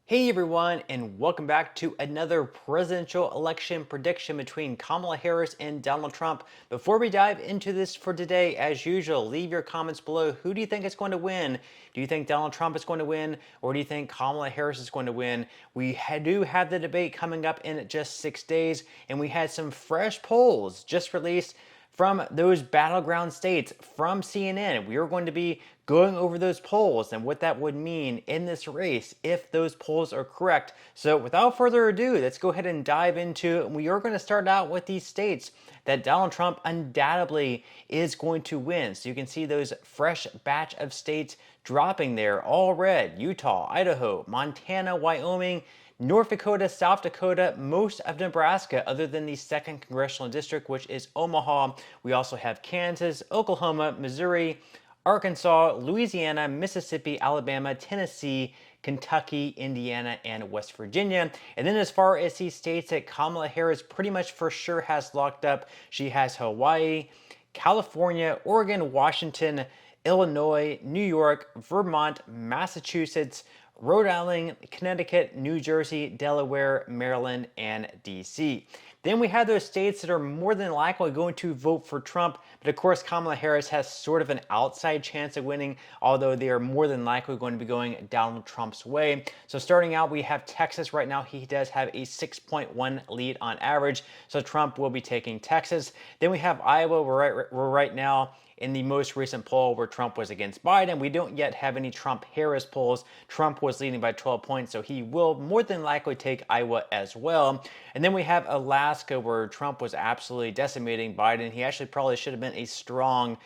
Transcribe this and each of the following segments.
Hey everyone, and welcome back to another presidential election prediction between Kamala Harris and Donald Trump. Before we dive into this for today, as usual, leave your comments below. Who do you think is going to win? Do you think Donald Trump is going to win, or do you think Kamala Harris is going to win? We do have the debate coming up in just 6 days, and we had some fresh polls just released from those battleground states from CNN. We are going to be going over those polls and what that would mean in this race if those polls are correct. So without further ado, let's go ahead and dive into it. We are going to start out with these states that Donald Trump undoubtedly is going to win. So you can see those fresh batch of states dropping there, all red: Utah, Idaho, Montana, Wyoming, North Dakota, South Dakota, most of Nebraska, other than the 2nd Congressional District, which is Omaha. We also have Kansas, Oklahoma, Missouri, Arkansas, Louisiana, Mississippi, Alabama, Tennessee, Kentucky, Indiana, and West Virginia. And then as far as these states that Kamala Harris pretty much for sure has locked up, she has Hawaii, California, Oregon, Washington, Illinois, New York, Vermont, Massachusetts, Rhode Island, Connecticut, New Jersey, Delaware, Maryland, and DC. Then we have those states that are more than likely going to vote for Trump, but of course Kamala Harris has sort of an outside chance of winning, although they are more than likely going to be going Donald Trump's way. So starting out, we have Texas right now. He does have a 6.1 lead on average, so Trump will be taking Texas. Then we have Iowa. We're right now in the most recent poll where Trump was against Biden. We don't yet have any Trump-Harris polls. Trump was leading by 12 points, so he will more than likely take Iowa as well. And then we have Alaska, where Trump was absolutely decimating Biden. He actually probably should have been a strong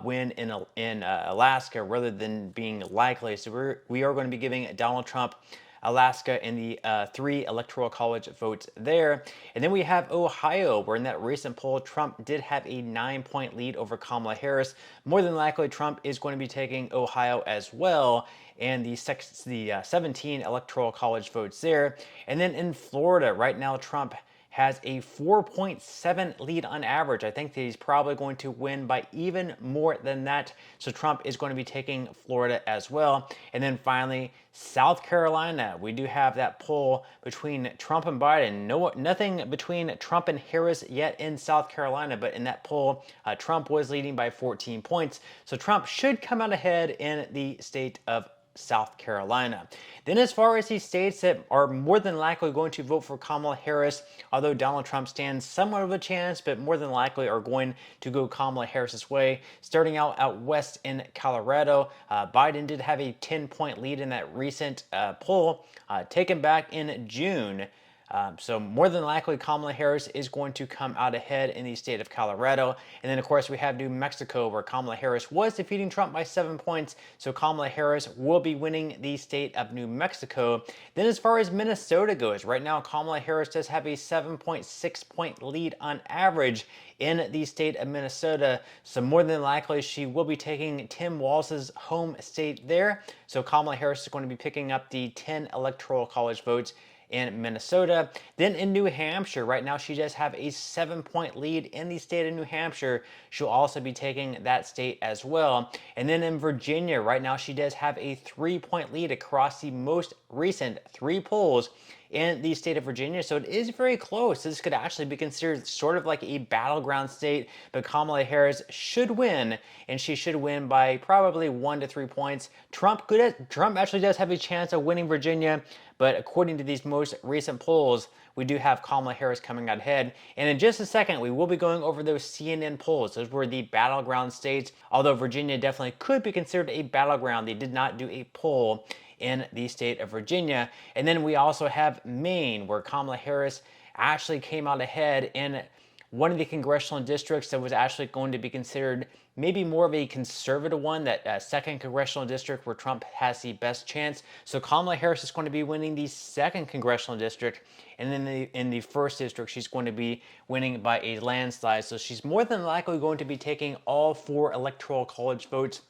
win in Alaska rather than being likely. So we are going to be giving Donald Trump Alaska in the 3 electoral college votes there. And then we have Ohio, where in that recent poll, Trump did have a 9-point lead over Kamala Harris. More than likely, Trump is going to be taking Ohio as well, and the 17 electoral college votes there. And then in Florida, right now, Trump has a 4.7 lead on average. I think that he's probably going to win by even more than that. So Trump is going to be taking Florida as well. And then finally, South Carolina. We do have that poll between Trump and Biden. Nothing between Trump and Harris yet in South Carolina, but in that poll, Trump was leading by 14 points. So Trump should come out ahead in the state of South Carolina. Then as far as these states that are more than likely going to vote for Kamala Harris, although Donald Trump stands somewhat of a chance, but more than likely are going to go Kamala Harris's way. Starting out west in Colorado, Biden did have a 10-point lead in that recent poll taken back in June. So more than likely, Kamala Harris is going to come out ahead in the state of Colorado. And then, of course, we have New Mexico, where Kamala Harris was defeating Trump by 7 points. So Kamala Harris will be winning the state of New Mexico. Then as far as Minnesota goes, right now, Kamala Harris does have a 7.6-point lead on average in the state of Minnesota. So more than likely, she will be taking Tim Walz's home state there. So Kamala Harris is going to be picking up the 10 electoral college votes in Minnesota. Then in New Hampshire, right now she does have a 7-point lead in the state of New Hampshire. She'll also be taking that state as well. And then in Virginia, right now she does have a 3-point lead across the most recent 3 polls in the state of Virginia. So it is very close. This could actually be considered sort of like a battleground state, but Kamala Harris should win, and she should win by probably 1 to 3 points. Trump actually does have a chance of winning Virginia, but according to these most recent polls, we do have Kamala Harris coming out ahead. And in just a second, we will be going over those CNN polls. Those were the battleground states. Although Virginia definitely could be considered a battleground, they did not do a poll in the state of Virginia. And then we also have Maine, where Kamala Harris actually came out ahead in one of the congressional districts that was actually going to be considered maybe more of a conservative one, that 2nd congressional district where Trump has the best chance. So Kamala Harris is going to be winning the 2nd congressional district, and then in the 1st district, she's going to be winning by a landslide. So she's more than likely going to be taking all 4 electoral college votes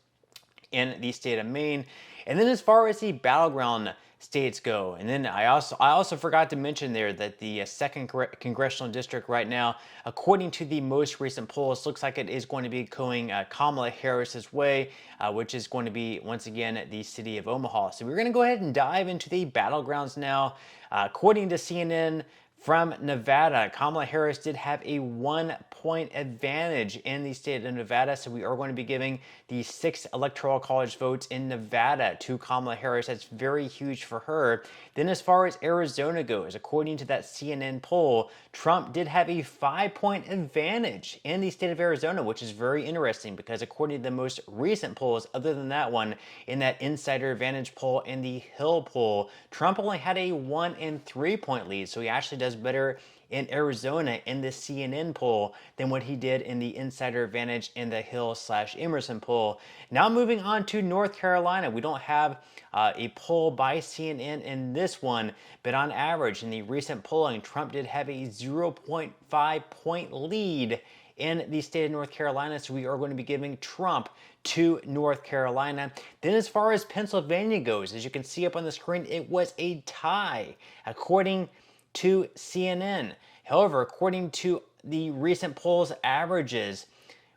in the state of Maine. And then as far as the battleground states go. And then I also forgot to mention there that the second congressional district right now, according to the most recent polls, looks like it is going to be going Kamala Harris's way, which is going to be once again the city of Omaha. So we're going to go ahead and dive into the battlegrounds now. According to CNN, from Nevada, Kamala Harris did have a 1-point advantage in the state of Nevada, so we are going to be giving the 6 electoral college votes in Nevada to Kamala Harris. That's very huge for her. Then as far as Arizona goes, according to that CNN poll, Trump did have a 5-point advantage in the state of Arizona, which is very interesting because according to the most recent polls, other than that one, in that Insider Advantage poll and the Hill poll, Trump only had a 1 and 3-point lead, so he actually does better in Arizona in the CNN poll than what he did in the Insider Advantage in the Hill/Emerson poll. Now moving on to North Carolina, we don't have a poll by CNN in this one, but on average in the recent polling, Trump did have a 0.5-point lead in the state of North Carolina, so we are going to be giving Trump to North Carolina. Then as far as Pennsylvania goes, as you can see up on the screen, it was a tie according to CNN. However, according to the recent polls averages,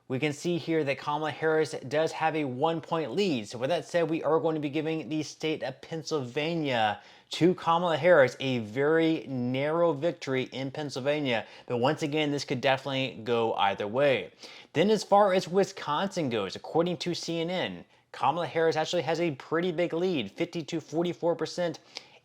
we can see here that Kamala Harris does have a 1-point lead. So with that said, we are going to be giving the state of Pennsylvania to Kamala Harris, a very narrow victory in Pennsylvania. But once again, this could definitely go either way. Then as far as Wisconsin goes, according to CNN, Kamala Harris actually has a pretty big lead, 50 to 44%.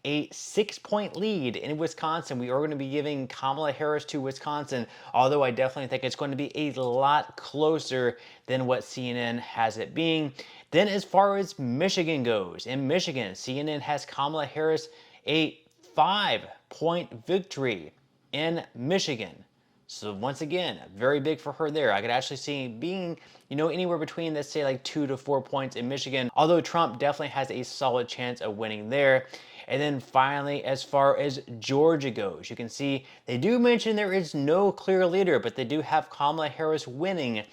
A 6-point lead in Wisconsin. We are going to be giving Kamala Harris to Wisconsin, although I definitely think it's going to be a lot closer than what CNN has it being. Then as far as Michigan goes, in Michigan, CNN has Kamala Harris a 5-point victory in Michigan. So once again, very big for her there. I could actually see being, anywhere between, let's say, like 2 to 4 points in Michigan, although Trump definitely has a solid chance of winning there. And then finally, as far as Georgia goes, you can see they do mention there is no clear leader, but they do have Kamala Harris winning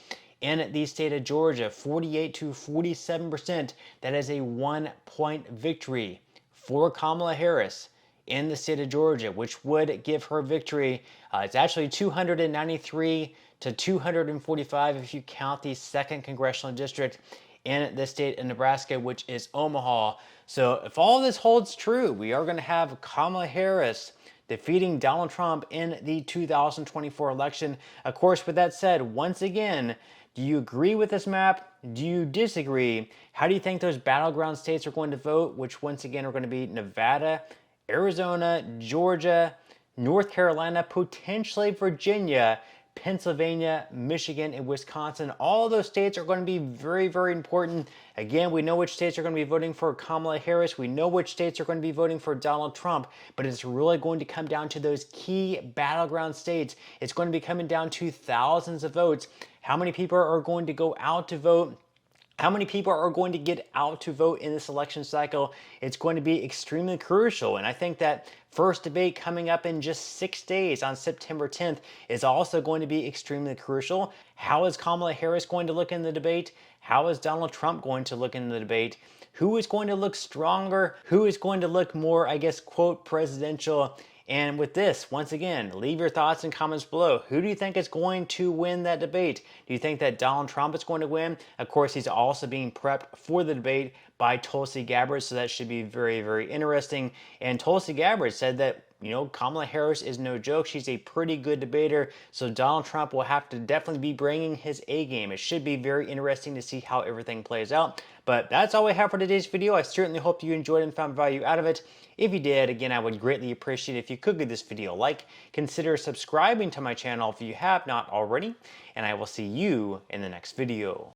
in the state of Georgia, 48 to 47%. That is a 1-point victory for Kamala Harris in the state of Georgia, which would give her victory. It's actually 293 to 245 if you count the 2nd congressional district in the state of Nebraska, which is Omaha. So if all this holds true, we are going to have Kamala Harris defeating Donald Trump in the 2024 election. Of course, with that said, once again, do you agree with this map? Do you disagree? How do you think those battleground states are going to vote, which once again are going to be Nevada, Arizona, Georgia, North Carolina, potentially Virginia, Pennsylvania, Michigan, and Wisconsin? All those states are going to be very, very important. Again, we know which states are going to be voting for Kamala Harris. We know which states are going to be voting for Donald Trump, but it's really going to come down to those key battleground states. It's going to be coming down to thousands of votes. How many people are going to go out to vote? How many people are going to get out to vote in this election cycle? It's going to be extremely crucial. And I think that first debate coming up in just 6 days on September 10th is also going to be extremely crucial. How is Kamala Harris going to look in the debate? How is Donald Trump going to look in the debate? Who is going to look stronger? Who is going to look more, quote, presidential? And with this, once again, leave your thoughts and comments below. Who do you think is going to win that debate? Do you think that Donald Trump is going to win? Of course, he's also being prepped for the debate by Tulsi Gabbard, so that should be very, very interesting. And Tulsi Gabbard said that, Kamala Harris is no joke. She's a pretty good debater, so Donald Trump will have to definitely be bringing his A game. It should be very interesting to see how everything plays out. But that's all I have for today's video. I certainly hope you enjoyed and found value out of it. If you did, again, I would greatly appreciate it if you could give this video a like. Consider subscribing to my channel if you have not already, and I will see you in the next video.